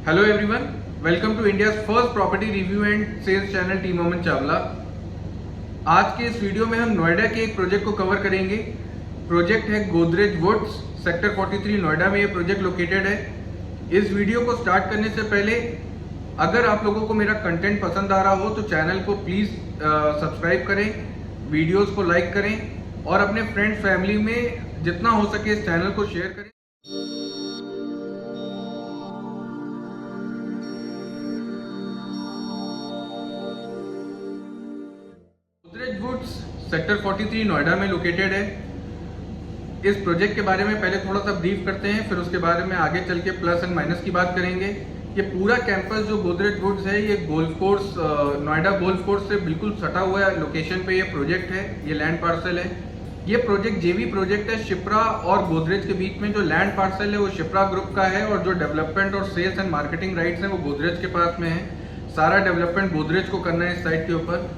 Hello everyone, welcome to India's first property review and sales channel team moment Chawla. आज के इस video में हम नोएडा के एक प्रोजेक्ट को कवर करेंगे। प्रोजेक्ट है गोदरेज वुड्स, सेक्टर 43 नोएडा में ये प्रोजेक्ट लोकेटेड है। इस वीडियो को स्टार्ट करने से पहले अगर आप लोगों को मेरा कंटेंट पसंद आ रहा हो तो चैनल को प्लीज़ सब्सक्राइब करें, वीडियोज़ को लाइक करें और अपने फ्रेंड फैमिली में जितना हो सके इस चैनल को शेयर करें। गोदरेज वुड्स सेक्टर 43 नोएडा में लोकेटेड है। इस प्रोजेक्ट के बारे में पहले थोड़ा सा ब्रीफ करते हैं, फिर उसके बारे में आगे चल के प्लस एंड माइनस की बात करेंगे। ये पूरा कैंपस जो गोदरेज वुड्स है ये golf course Noida golf course से बिल्कुल सटा हुआ लोकेशन पे ये प्रोजेक्ट है। ये लैंड पार्सल है। ये प्रोजेक्ट जेवी प्रोजेक्ट है। शिप्रा और गोदरेज के बीच में जो लैंड पार्सल है वो शिप्रा ग्रुप का है और जो डेवलपमेंट और सेल्स एंड मार्केटिंग राइट्स हैं वो गोदरेज के पास में है। सारा डेवलपमेंट गोदरेज को करना है इस साइट के ऊपर।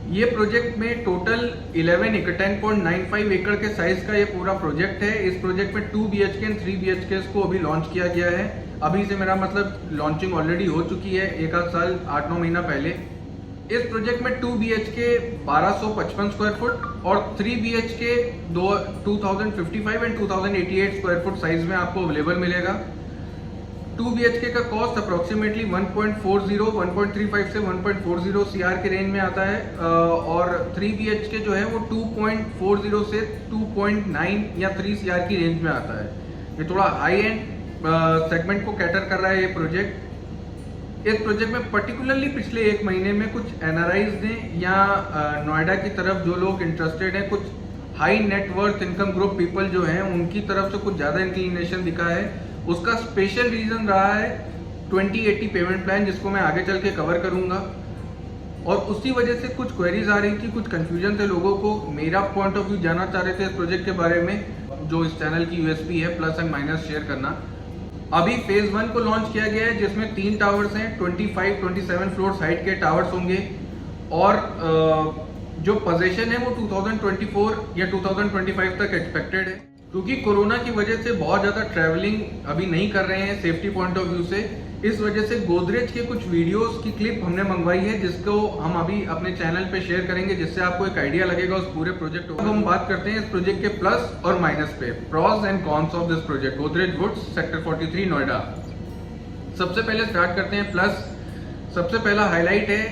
ये प्रोजेक्ट में टोटल 10.95 एकड़ के साइज का ये पूरा प्रोजेक्ट है। इस प्रोजेक्ट में 2 BHK एंड 3 BHK को अभी लॉन्च किया गया है। अभी से मेरा मतलब लॉन्चिंग ऑलरेडी हो चुकी है, 1 साल 8-9 महीना पहले। इस प्रोजेक्ट में 2 BHK 1255 स्क्वायर फुट और 3 BHK 2055 and 2088 square foot size में आपको अवेलेबल मिलेगा। 2 BHK का कॉस्ट अप्रोक्सीमेटली 1.35 से 1.40 CR के रेंज में आता है और 3 BHK जो है वो 2.40 से 2.9 या 3 CR की रेंज में आता है। ये थोड़ा हाई एंड सेगमेंट को कैटर कर रहा है ये प्रोजेक्ट। इस प्रोजेक्ट में पर्टिकुलरली पिछले 1 महीने में कुछ NRIs ने या नोएडा की तरफ जो लोग इंटरेस्टेड हैं, कुछ high net worth income group people जो हैं उनकी तरफ से कुछ ज़्यादा इंक्लिनेशन दिखा है। उसका स्पेशल रीजन रहा है 2080 पेमेंट प्लान, जिसको मैं आगे चल के कवर करूंगा। और उसी वजह से कुछ क्वेरीज आ रही थी, कुछ कंफ्यूजन थे लोगों को। मेरा पॉइंट ऑफ व्यू जानना चाह रहे थे इस प्रोजेक्ट के बारे में, जो इस चैनल की USP है, प्लस एंड माइनस शेयर करना। अभी फेज 1 को लॉन्च किया गया है जिसमें 3 टावर्स हैं। 25-27 फ्लोर साइड के टावर्स होंगे और जो पोजीशन है वो 2024 या 2025 तक एक्सपेक्टेड है। क्योंकि कोरोना की वजह से बहुत ज़्यादा ट्रैवलिंग अभी नहीं कर रहे हैं सेफ्टी पॉइंट ऑफ व्यू से, इस वजह से गोदरेज के कुछ वीडियोस की क्लिप हमने मंगवाई है जिसको हम अभी अपने चैनल पे शेयर करेंगे, जिससे आपको एक आइडिया लगेगा उस पूरे प्रोजेक्ट। अब हम बात करते हैं इस प्रोजेक्ट के प्लस और माइनस पे, pros and cons of this project Godrej woods sector 43 Noida. सबसे पहले स्टार्ट करते हैं प्लस। सबसे पहला हाईलाइट है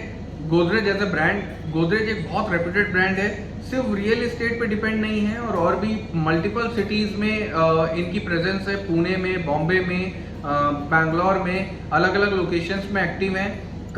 Godrej as a brand. Godrej एक बहुत रेप्यूटेड ब्रांड है, सिर्फ रियल एस्टेट पे डिपेंड नहीं है और भी मल्टीपल सिटीज में इनकी प्रेजेंस है। पुणे में, बॉम्बे में, बैंगलोर में, अलग अलग लोकेशंस में एक्टिव है।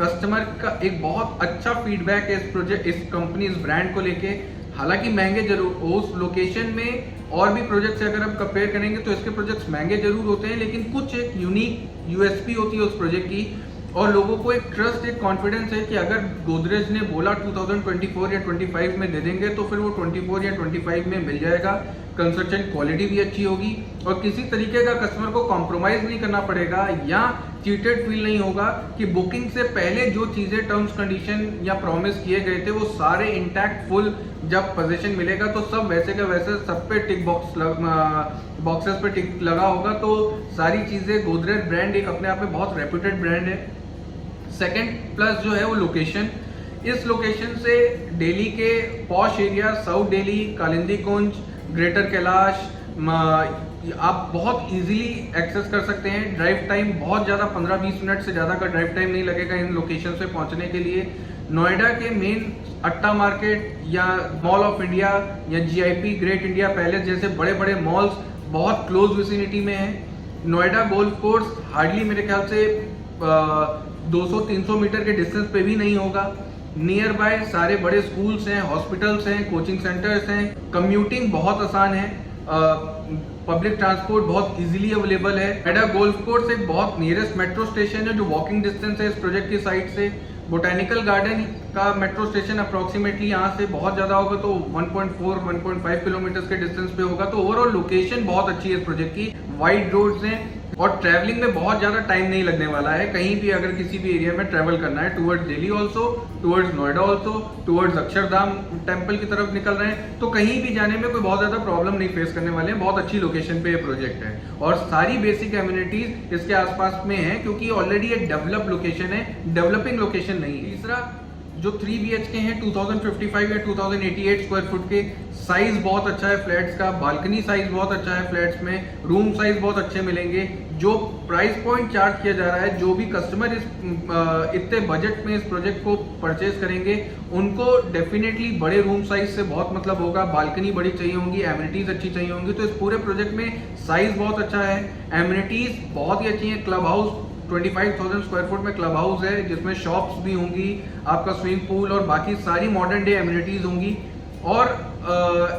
कस्टमर का एक बहुत अच्छा फीडबैक है इस प्रोजेक्ट, इस कंपनी, इस ब्रांड को लेके। हालांकि महंगे जरूर, उस लोकेशन में और भी प्रोजेक्ट से अगर आप कंपेयर करेंगे तो इसके प्रोजेक्ट्स महंगे जरूर होते हैं, लेकिन कुछ एक यूनिक USP होती है उस प्रोजेक्ट की और लोगों को एक ट्रस्ट, एक कॉन्फिडेंस है कि अगर गोदरेज ने बोला 2024 या 25 में दे देंगे तो फिर वो 24 या 25 में मिल जाएगा। कंस्ट्रक्शन क्वालिटी भी अच्छी होगी और किसी तरीके का कस्टमर को कॉम्प्रोमाइज नहीं करना पड़ेगा या चीटेड फील नहीं होगा कि बुकिंग से पहले जो चीजें टर्म्स कंडीशन या प्रॉमिस किए गए थे वो सारे इंटैक्ट फुल जब पोजीशन मिलेगा तो सब वैसे का वैसे सब पे टिक बॉक्सेस पे टिक लगा होगा। तो सारी चीजें, गोदरेज ब्रांड एक अपने आप में बहुत रेप्यूटेड ब्रांड है। सेकेंड प्लस जो है वो लोकेशन। इस लोकेशन से दिल्ली के posh area, south Delhi, Kalindi Kunj, Greater Kailash आप बहुत इजीली एक्सेस कर सकते हैं। ड्राइव टाइम बहुत ज़्यादा 15-20 मिनट से ज़्यादा का ड्राइव टाइम नहीं लगेगा इन लोकेशन पे पहुंचने के लिए। नोएडा के मेन अट्टा मार्केट या मॉल ऑफ इंडिया या GIP ग्रेट इंडिया पैलेस जैसे बड़े बड़े मॉल्स बहुत क्लोज विसिनिटी में है। नोएडा गोल्फ कोर्स हार्डली मेरे ख्याल से 200-300 मीटर के डिस्टेंस पे भी नहीं होगा। नियर बाय सारे बड़े स्कूल्स हैं, हॉस्पिटल्स हैं, कोचिंग सेंटर्स हैं, कम्यूटिंग बहुत आसान है, पब्लिक ट्रांसपोर्ट बहुत इजीली अवेलेबल है। नोएडा गोल्फ कोर्स एक बहुत नियरेस्ट मेट्रो स्टेशन है जो वॉकिंग डिस्टेंस है इस प्रोजेक्ट की साइट से। बोटेनिकल गार्डन का मेट्रो स्टेशन अप्रॉक्सीमेटली यहाँ से बहुत ज़्यादा होगा तो 1.4 1.5 किलोमीटर के डिस्टेंस पे होगा। तो ओवरऑल लोकेशन बहुत अच्छी है इस प्रोजेक्ट की, वाइड रोड्स हैं और ट्रैवलिंग में बहुत ज़्यादा टाइम नहीं लगने वाला है। कहीं भी अगर किसी भी एरिया में ट्रैवल करना है, towards Delhi also, towards Noida also, towards Akshardham temple की तरफ निकल रहे हैं, तो कहीं भी जाने में कोई बहुत ज़्यादा प्रॉब्लम नहीं फेस करने वाले हैं। बहुत अच्छी लोकेशन पे ये प्रोजेक्ट है और सारी बेसिक एम्यूनिटीज इसके आसपास में है, क्योंकि ऑलरेडी एक डेवलप लोकेशन है, डेवलपिंग लोकेशन नहीं है। तीसरा, जो 3 BHK हैं 2055 या 2088 स्क्वायर फुट के, साइज बहुत अच्छा है फ्लैट्स का, बालकनी साइज बहुत अच्छा है फ्लैट्स में, रूम साइज बहुत अच्छे मिलेंगे। जो प्राइस पॉइंट चार्ज किया जा रहा है, जो भी कस्टमर इस इतने बजट में इस प्रोजेक्ट को परचेज करेंगे उनको डेफिनेटली बड़े रूम साइज से बहुत मतलब होगा, बालकनी बड़ी चाहिए होंगी, एमिनिटीज अच्छी चाहिए होंगी। तो इस पूरे प्रोजेक्ट में साइज बहुत अच्छा है, एमिनिटीज बहुत ही अच्छी हैं। क्लब हाउस 25,000 स्क्वायर फुट में क्लब हाउस है, जिसमें शॉप्स भी होंगी, आपका स्विमिंग पूल और बाकी सारी मॉडर्न डे एमिनिटीज होंगी। और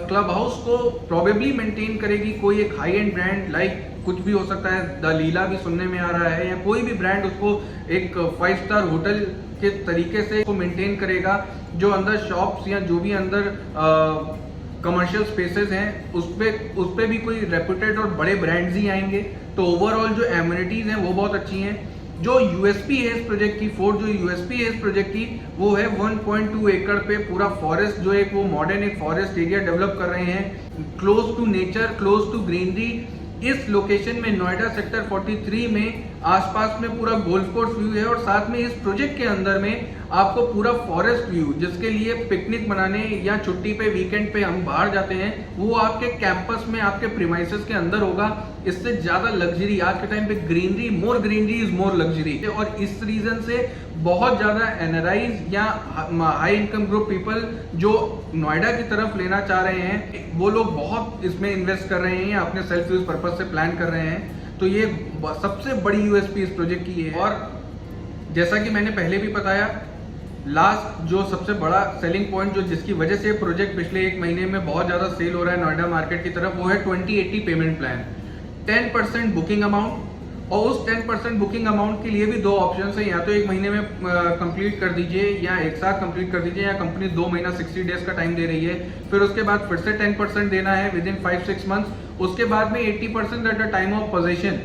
क्लब हाउस को प्रोबेबली मेंटेन करेगी कोई एक हाई एंड ब्रांड, लाइक कुछ भी हो सकता है, द लीला भी सुनने में आ रहा है, या कोई भी ब्रांड उसको एक 5 स्टार होटल के तरीके से उसको मेंटेन करेगा। जो अंदर शॉप्स या जो भी अंदर कमर्शियल स्पेसेस हैं उस पे भी कोई रेप्यूटेड और बड़े ब्रांड्स ही आएंगे। तो ओवरऑल जो एमिनिटीज हैं वो बहुत अच्छी हैं। जो यूएसपी है इस प्रोजेक्ट की, जो यूएसपी है इस प्रोजेक्ट की, वो है 1.2 एकड़ पे पूरा फॉरेस्ट, जो एक वो मॉडर्न एक फॉरेस्ट एरिया डेवलप कर रहे हैं, close to nature, close to greenery. इस लोकेशन में नोएडा सेक्टर 43 में आसपास में पूरा गोल्फ कोर्स व्यू है और साथ में इस प्रोजेक्ट के अंदर में आपको पूरा फॉरेस्ट व्यू, जिसके लिए पिकनिक मनाने या छुट्टी पे वीकेंड पे हम बाहर जाते हैं, वो आपके कैंपस में, आपके प्रीमाइसेस के अंदर होगा। इससे ज्यादा लग्जरी आज के टाइम पे ग्रीनरी इज मोर लग्जरी। और इस रीजन से बहुत ज्यादा एनआरआईज या हाई इनकम ग्रुप पीपल जो नोएडा की तरफ लेना चाह रहे हैं, वो लोग बहुत इसमें इन्वेस्ट कर रहे हैं या अपने सेल्फ यूज पर्पज से प्लान कर रहे हैं। तो ये सबसे बड़ी यूएसपी इस प्रोजेक्ट की है। और जैसा कि मैंने पहले भी बताया, लास्ट जो सबसे बड़ा सेलिंग पॉइंट जो जिसकी वजह से प्रोजेक्ट पिछले 1 महीने में बहुत ज्यादा सेल हो रहा है नोएडा मार्केट की तरफ, वो है 2080 पेमेंट प्लान। 10% बुकिंग अमाउंट, और उस 10% बुकिंग अमाउंट के लिए भी 2 ऑप्शन है, या तो 1 महीने में कंप्लीट कर दीजिए या एक साथ कंप्लीट कर दीजिए, या कंपनी 2 महीना 60 डेज का टाइम दे रही है। फिर उसके बाद फिर से 10% देना है विद इन 5-6 मंथ्स। उसके बाद में 80% at the time of possession.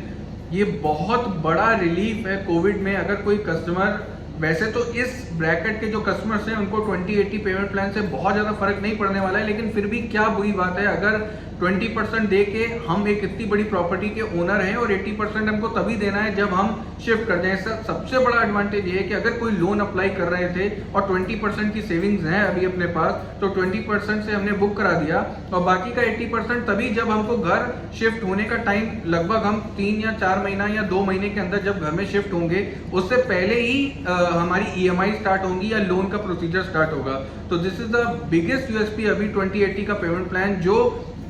ये बहुत बड़ा रिलीफ है कोविड में। अगर कोई कस्टमर, वैसे तो इस ब्रैकेट के जो कस्टमर्स हैं उनको 2080 पेमेंट प्लान से बहुत ज़्यादा फर्क नहीं पड़ने वाला है, लेकिन फिर भी क्या बुरी बात है अगर 20% दे के हम एक इतनी बड़ी प्रॉपर्टी के ओनर हैं और 80% हमको तभी देना है जब हम शिफ्ट कर जाएं। सबसे बड़ा एडवांटेज ये है कि अगर कोई लोन अप्लाई कर रहे थे और 20% की सेविंग्स हैं अभी अपने पास, तो 20% से हमने बुक करा दिया और बाकी का 80% तभी जब हमको घर शिफ्ट होने का टाइम, लगभग हम 3 या 4 महीना या 2 महीने के अंदर जब घर में शिफ्ट होंगे, उससे पहले ही हमारी EMI स्टार्ट होंगी या लोन का प्रोसीजर स्टार्ट होगा। तो this is the biggest USP अभी 2080 का पेमेंट प्लान, जो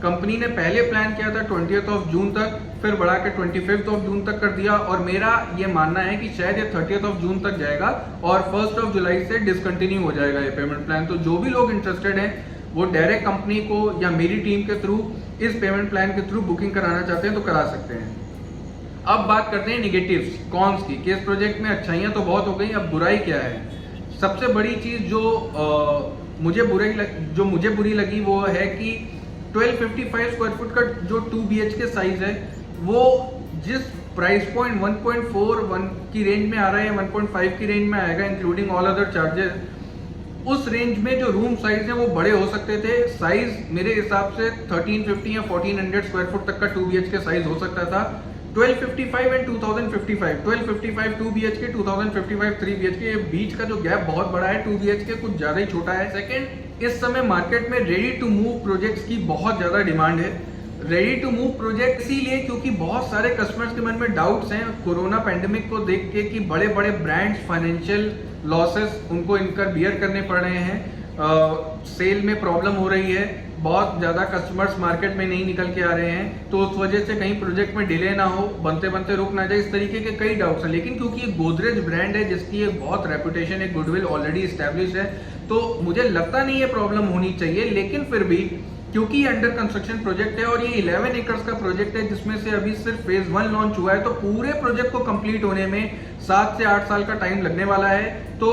कंपनी ने पहले प्लान किया था 20th ऑफ जून तक, फिर बढ़ा के 25th ऑफ जून तक कर दिया, और मेरा ये मानना है कि शायद ये 30th ऑफ जून तक जाएगा और 1st ऑफ जुलाई से डिसकंटिन्यू हो जाएगा ये पेमेंट प्लान। तो जो भी लोग इंटरेस्टेड हैं वो डायरेक्ट कंपनी को या मेरी टीम के थ्रू इस पेमेंट प्लान के थ्रू बुकिंग कराना चाहते हैं तो करा सकते हैं। अब बात करते हैं निगेटिव्स, कॉन्स की, कि इस प्रोजेक्ट में अच्छाइयाँ तो बहुत हो गई, अब बुराई क्या है। सबसे बड़ी चीज़ जो मुझे बुरी लगी वो है कि 1255 स्क्वायर फुट का जो 2 BHK साइज है, वो जिस प्राइस पॉइंट 1.41 की रेंज में आ रहा है, 1.5 की रेंज में आएगा इंक्लूडिंग ऑल अदर चार्जेस, उस रेंज में जो रूम साइज है वो बड़े हो सकते थे। साइज मेरे हिसाब से 1350 या 1400 स्क्वायर फुट तक का 2 BHK साइज हो सकता था। 1255 एंड 2055, 1255 2 BHK, 2055 3 BHK, ये बीच का जो गैप बहुत बड़ा है, 2 BHK कुछ ज़्यादा ही छोटा है। सेकंड, इस समय मार्केट में रेडी टू मूव प्रोजेक्ट्स की बहुत ज़्यादा डिमांड है। रेडी टू मूव प्रोजेक्ट इसीलिए क्योंकि बहुत सारे कस्टमर्स के मन में डाउट्स हैं कोरोना पैंडेमिक को देख के कि बड़े बड़े ब्रांड्स फाइनेंशियल लॉसेस उनको इनकर बियर करने पड़ रहे हैं, सेल में प्रॉब्लम हो रही है, बहुत ज़्यादा कस्टमर्स मार्केट में नहीं निकल के आ रहे हैं, तो उस वजह से कहीं प्रोजेक्ट में डिले ना हो, बनते बनते रुक ना जाए, इस तरीके के कई डाउट्स हैं। लेकिन क्योंकि ये गोदरेज ब्रांड है जिसकी एक बहुत रेपुटेशन, एक गुडविल ऑलरेडी इस्टेब्लिश है, तो मुझे लगता नहीं है प्रॉब्लम होनी चाहिए। लेकिन फिर भी क्योंकि ये अंडर कंस्ट्रक्शन प्रोजेक्ट है और ये 11 एकर्स का प्रोजेक्ट है, जिसमें से अभी सिर्फ फेज 1 लॉन्च हुआ है, तो पूरे प्रोजेक्ट को कंप्लीट होने में 7 से 8 साल का टाइम लगने वाला है। तो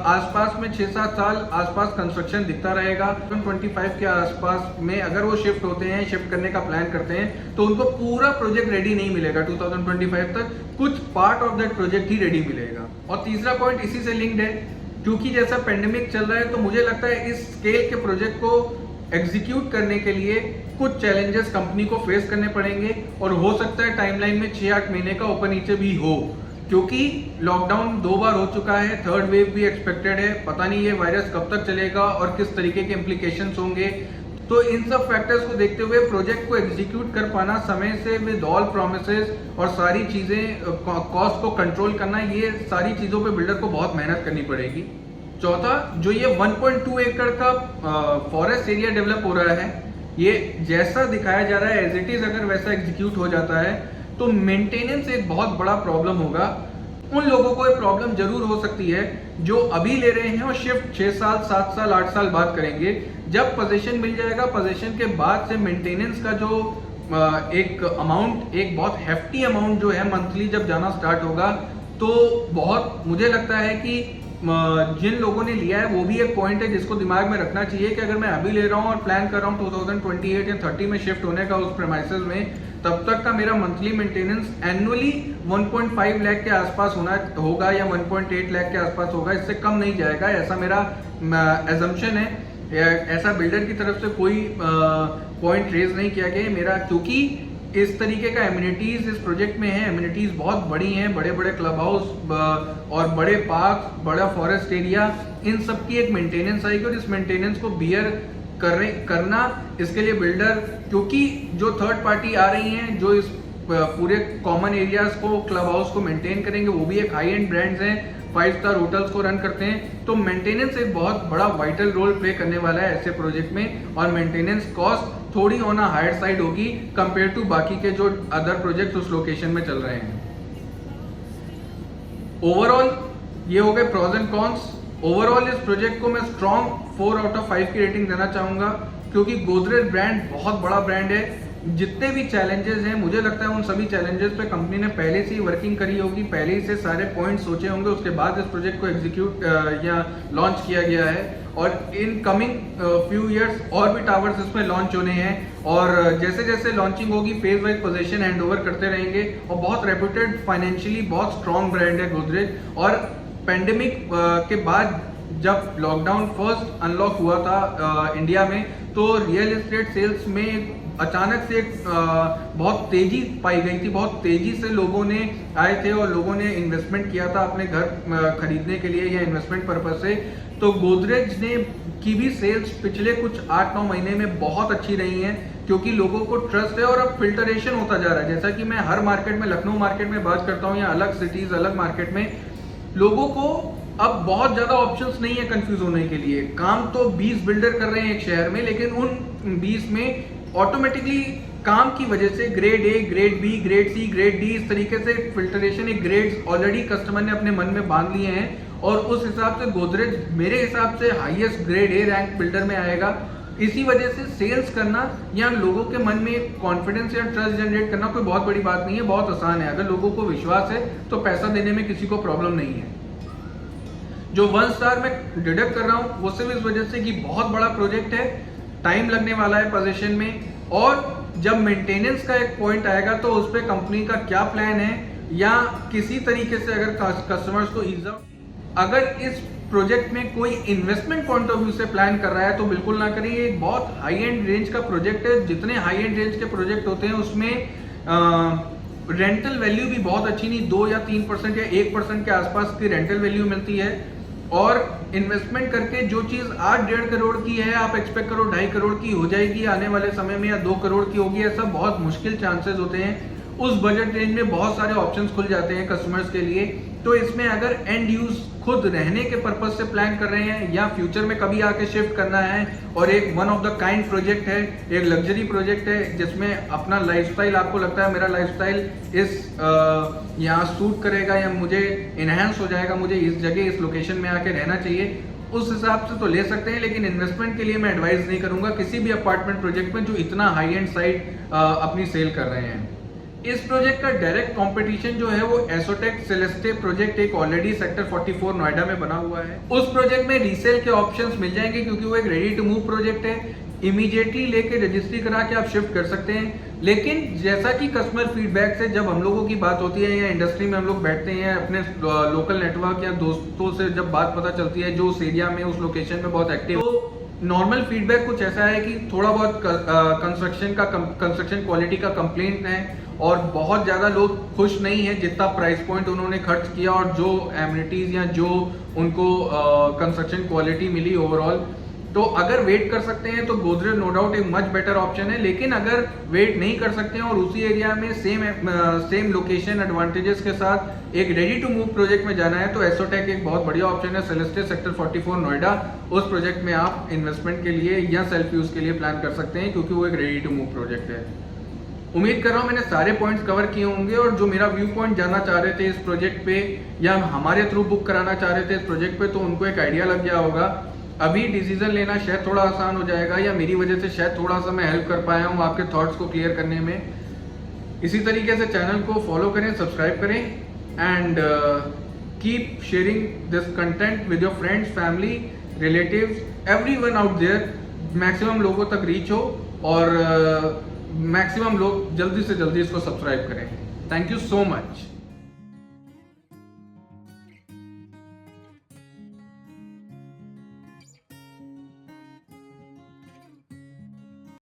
आसपास में 6-7 साल आसपास कंस्ट्रक्शन दिखता रहेगा। 25 के आसपास में अगर वो शिफ्ट होते हैं, शिफ्ट करने का प्लान करते हैं, तो उनको पूरा प्रोजेक्ट रेडी नहीं मिलेगा 2025 तक, कुछ part of that project he ready मिलेगा। और तीसरा पॉइंट इसी से लिंक्ड है, क्योंकि जैसा पेंडेमिक चल रहा है, तो मुझे लगता है इस स्केल के प्रोजेक्ट को एग्जीक्यूट करने के लिए कुछ चैलेंजेस कंपनी को फेस करने पड़ेंगे और हो सकता है टाइमलाइन में 6-8 महीने का ऊपर नीचे भी हो, क्योंकि लॉकडाउन 2 बार हो चुका है, थर्ड वेव भी एक्सपेक्टेड है। पता नहीं ये वायरस कब तक चलेगा और किस तरीके के इम्प्लीकेशंस होंगे। तो इन सब फैक्टर्स को देखते हुए प्रोजेक्ट को एग्जीक्यूट कर पाना समय से विद ऑल प्रोमिसेस और सारी चीजें, कॉस्ट को कंट्रोल करना, ये सारी चीजों पे बिल्डर को बहुत मेहनत करनी पड़ेगी। चौथा, जो ये 1.2 एकड़ का फॉरेस्ट एरिया डेवलप हो रहा है, ये जैसा दिखाया जा रहा है एज इट इज अगर वैसा एग्जीक्यूट हो जाता है तो मेंटेनेंस एक बहुत बड़ा प्रॉब्लम होगा। उन लोगों को ये प्रॉब्लम जरूर हो सकती है जो अभी ले रहे हैं और शिफ्ट 6 साल 7 साल 8 साल बाद करेंगे। जब पोजीशन मिल जाएगा, पोजीशन के बाद से मेंटेनेंस का जो एक अमाउंट, एक बहुत हेफ्टी अमाउंट जो है मंथली जब जाना स्टार्ट होगा, तो बहुत मुझे लगता है कि जिन लोगों ने लिया है वो भी एक पॉइंट है जिसको दिमाग में रखना चाहिए कि अगर मैं अभी ले रहा हूँ और प्लान कर रहा हूँ 2028 या 30 में शिफ्ट होने का उस प्रेमाइसेस में, तब तक का मेरा मंथली मेंटेनेंस एनुअली 1.5 लाख के आसपास होगा या 1.8 लाख के आसपास होगा, इससे कम नहीं जाएगा, ऐसा मेरा एजम्पशन है। ऐसा बिल्डर की तरफ से कोई पॉइंट रेज नहीं किया गया मेरा, क्योंकि इस तरीके का एमिनिटीज इस प्रोजेक्ट में है। एमिनिटीज बहुत बड़ी हैं, बड़े बड़े क्लब हाउस और बड़े पार्क, बड़ा फॉरेस्ट एरिया, इन सब की एक मेंटेनेंस आएगी और इस मेंटेनेंस को बियर करना इसके लिए बिल्डर, क्योंकि जो थर्ड पार्टी आ रही हैं जो इस पूरे कॉमन एरियाज को, क्लब हाउस को मेंटेन करेंगे, वो भी एक हाई एंड ब्रांड्स हैं, 5 स्टार होटल्स को रन करते हैं, तो मेंटेनेंस एक बहुत बड़ा वाइटल रोल प्ले करने वाला है ऐसे प्रोजेक्ट में। और मेंटेनेंस कॉस्ट थोड़ी ऑन हायर साइड होगी कंपेयर टू बाकी के जो अदर प्रोजेक्ट उस लोकेशन में चल रहे हैं। ओवरऑल ये हो गए प्रॉज एंड कॉन्स। ओवरऑल इस प्रोजेक्ट को मैं स्ट्रॉन्ग 4 आउट ऑफ 5 की रेटिंग देना चाहूंगा, क्योंकि गोदरेज ब्रांड बहुत बड़ा ब्रांड है। जितने भी चैलेंजेस हैं, मुझे लगता है उन सभी चैलेंजेस पे कंपनी ने पहले से ही वर्किंग करी होगी, पहले ही से सारे पॉइंट्स सोचे होंगे, उसके बाद इस प्रोजेक्ट को एग्जीक्यूट या लॉन्च किया गया है। और इन कमिंग फ्यू इयर्स और भी टावर्स इसमें लॉन्च होने हैं और जैसे जैसे लॉन्चिंग होगी phase wise position hand over करते रहेंगे। और बहुत रेप्यूटेड, फाइनेंशियली बहुत स्ट्रॉन्ग ब्रांड है गोदरेज। और पेंडेमिक के बाद जब लॉकडाउन फर्स्ट अनलॉक हुआ था इंडिया में, तो रियल एस्टेट सेल्स में अचानक से एक बहुत तेजी पाई गई थी, बहुत तेजी से लोगों ने आए थे और लोगों ने इन्वेस्टमेंट किया था अपने घर खरीदने के लिए या इन्वेस्टमेंट पर्पज से। तो गोदरेज ने की भी सेल्स पिछले कुछ 8-9 महीने में बहुत अच्छी रही हैं, क्योंकि लोगों को ट्रस्ट है और अब फिल्टरेशन होता जा रहा है। जैसा कि मैं हर मार्केट में, लखनऊ मार्केट में बात करता हूँ या अलग सिटीज अलग मार्केट में, लोगों को अब बहुत ज्यादा ऑप्शंस नहीं है कंफ्यूज होने के लिए। काम तो 20 बिल्डर कर रहे हैं एक शहर में, लेकिन उन 20 में ऑटोमेटिकली काम की वजह से grade A, grade B, grade C, grade D, इस तरीके से फिल्टरेशन एक ग्रेड्स ऑलरेडी कस्टमर ने अपने मन में बांध लिए हैं। और उस हिसाब से गोदरेज मेरे हिसाब से highest grade A rank builder में आएगा। इसी वजह से सेल्स करना या लोगों के मन में कॉन्फिडेंस या ट्रस्ट जनरेट करना कोई बहुत बड़ी बात नहीं है, बहुत आसान है। अगर लोगों को विश्वास है तो पैसा देने में किसी को प्रॉब्लम नहीं है। जो 1 स्टार मैं डिडक्ट कर रहा हूँ वो सिर्फ इस वजह से कि बहुत बड़ा प्रोजेक्ट है, टाइम लगने वाला है पोजीशन में, और जब मेंटेनेंस का एक पॉइंट आएगा तो उस पर कंपनी का क्या प्लान है, या किसी तरीके से अगर कस्टमर्स को ईज आउट, अगर इस प्रोजेक्ट में कोई इन्वेस्टमेंट पॉइंट ऑफ व्यू से प्लान कर रहा है तो बिल्कुल ना करें। ये एक बहुत हाई एंड रेंज का प्रोजेक्ट है। जितने हाई एंड रेंज के प्रोजेक्ट होते हैं उसमें रेंटल वैल्यू भी बहुत अच्छी नहीं, 2 या 3% या 1% के आसपास की रेंटल वैल्यू मिलती है। और इन्वेस्टमेंट करके जो चीज आज 1.5 करोड़ की है, आप एक्सपेक्ट करो 2.5 करोड़ की हो जाएगी आने वाले समय में, या 2 करोड़ की होगी, ऐसा बहुत मुश्किल चांसेस होते हैं। उस बजट रेंज में बहुत सारे ऑप्शंस खुल जाते हैं कस्टमर्स के लिए। तो इसमें अगर एंड यूज खुद रहने के पर्पज से प्लान कर रहे हैं या फ्यूचर में कभी आके शिफ्ट करना है, और एक one of the kind project है, एक लग्जरी प्रोजेक्ट है जिसमें अपना लाइफस्टाइल, आपको लगता है मेरा लाइफस्टाइल इस यहाँ सूट करेगा या मुझे इनहेंस हो जाएगा, मुझे इस जगह इस लोकेशन में आके रहना चाहिए, उस हिसाब से तो ले सकते हैं, लेकिन इन्वेस्टमेंट के लिए मैं एडवाइस नहीं करूंगा किसी भी अपार्टमेंट प्रोजेक्ट में जो इतना हाई एंड साइट अपनी सेल कर रहे हैं। इस प्रोजेक्ट का डायरेक्ट कंपटीशन जो है वो एसोटेक सेलेस्टे प्रोजेक्ट एक ऑलरेडी सेक्टर 44 नोएडा में बना हुआ है। उस प्रोजेक्ट में रीसेल के ऑप्शंस मिल जाएंगे क्योंकि वो एक रेडी टू मूव प्रोजेक्ट है। इमीडिएटली लेके रजिस्ट्री करा के आप शिफ्ट कर सकते हैं। लेकिन जैसा कि कस्टमर फीडबैक से जब हम लोगों की बात होती है या इंडस्ट्री में हम लोग बैठते हैं, अपने लोकल नेटवर्क या दोस्तों से जब बात पता चलती है जो उस एरिया में उस लोकेशन में बहुत एक्टिव, तो नॉर्मल फीडबैक कुछ ऐसा है कि थोड़ा बहुत कंस्ट्रक्शन क्वालिटी का कंप्लेंट है और बहुत ज़्यादा लोग खुश नहीं है जितना प्राइस पॉइंट उन्होंने खर्च किया और जो एमिनिटीज या जो उनको कंस्ट्रक्शन क्वालिटी मिली ओवरऑल। तो अगर वेट कर सकते हैं तो गोदरेज नो डाउट एक मच बेटर ऑप्शन है। लेकिन अगर वेट नहीं कर सकते हैं और उसी एरिया में सेम लोकेशन एडवांटेजेस के साथ एक रेडी टू मूव प्रोजेक्ट में जाना है तो एसोटेक एक बहुत बढ़िया ऑप्शन है। सेलेस्टे सेक्टर 44 नोएडा, उस प्रोजेक्ट में आप इन्वेस्टमेंट के लिए या सेल्फ यूज के लिए प्लान कर सकते हैं क्योंकि वो एक रेडी टू मूव प्रोजेक्ट है। उम्मीद कर रहा हूँ मैंने सारे पॉइंट्स कवर किए होंगे और जो मेरा व्यू पॉइंट जानना चाह रहे थे इस प्रोजेक्ट पे या हमारे थ्रू बुक कराना चाह रहे थे इस प्रोजेक्ट पे, तो उनको एक आइडिया लग गया होगा। अभी डिसीजन लेना शायद थोड़ा आसान हो जाएगा या मेरी वजह से शायद थोड़ा सा मैं हेल्प कर पाया हूँ आपके थॉट्स को क्लियर करने में। इसी तरीके से चैनल को फॉलो करें, सब्सक्राइब करें and keep sharing this content with your friends, family, relatives, everyone out there. Maximum लोगों तक रीच हो और मैक्सिमम लोग जल्दी से जल्दी इसको सब्सक्राइब करें। Thank you so much.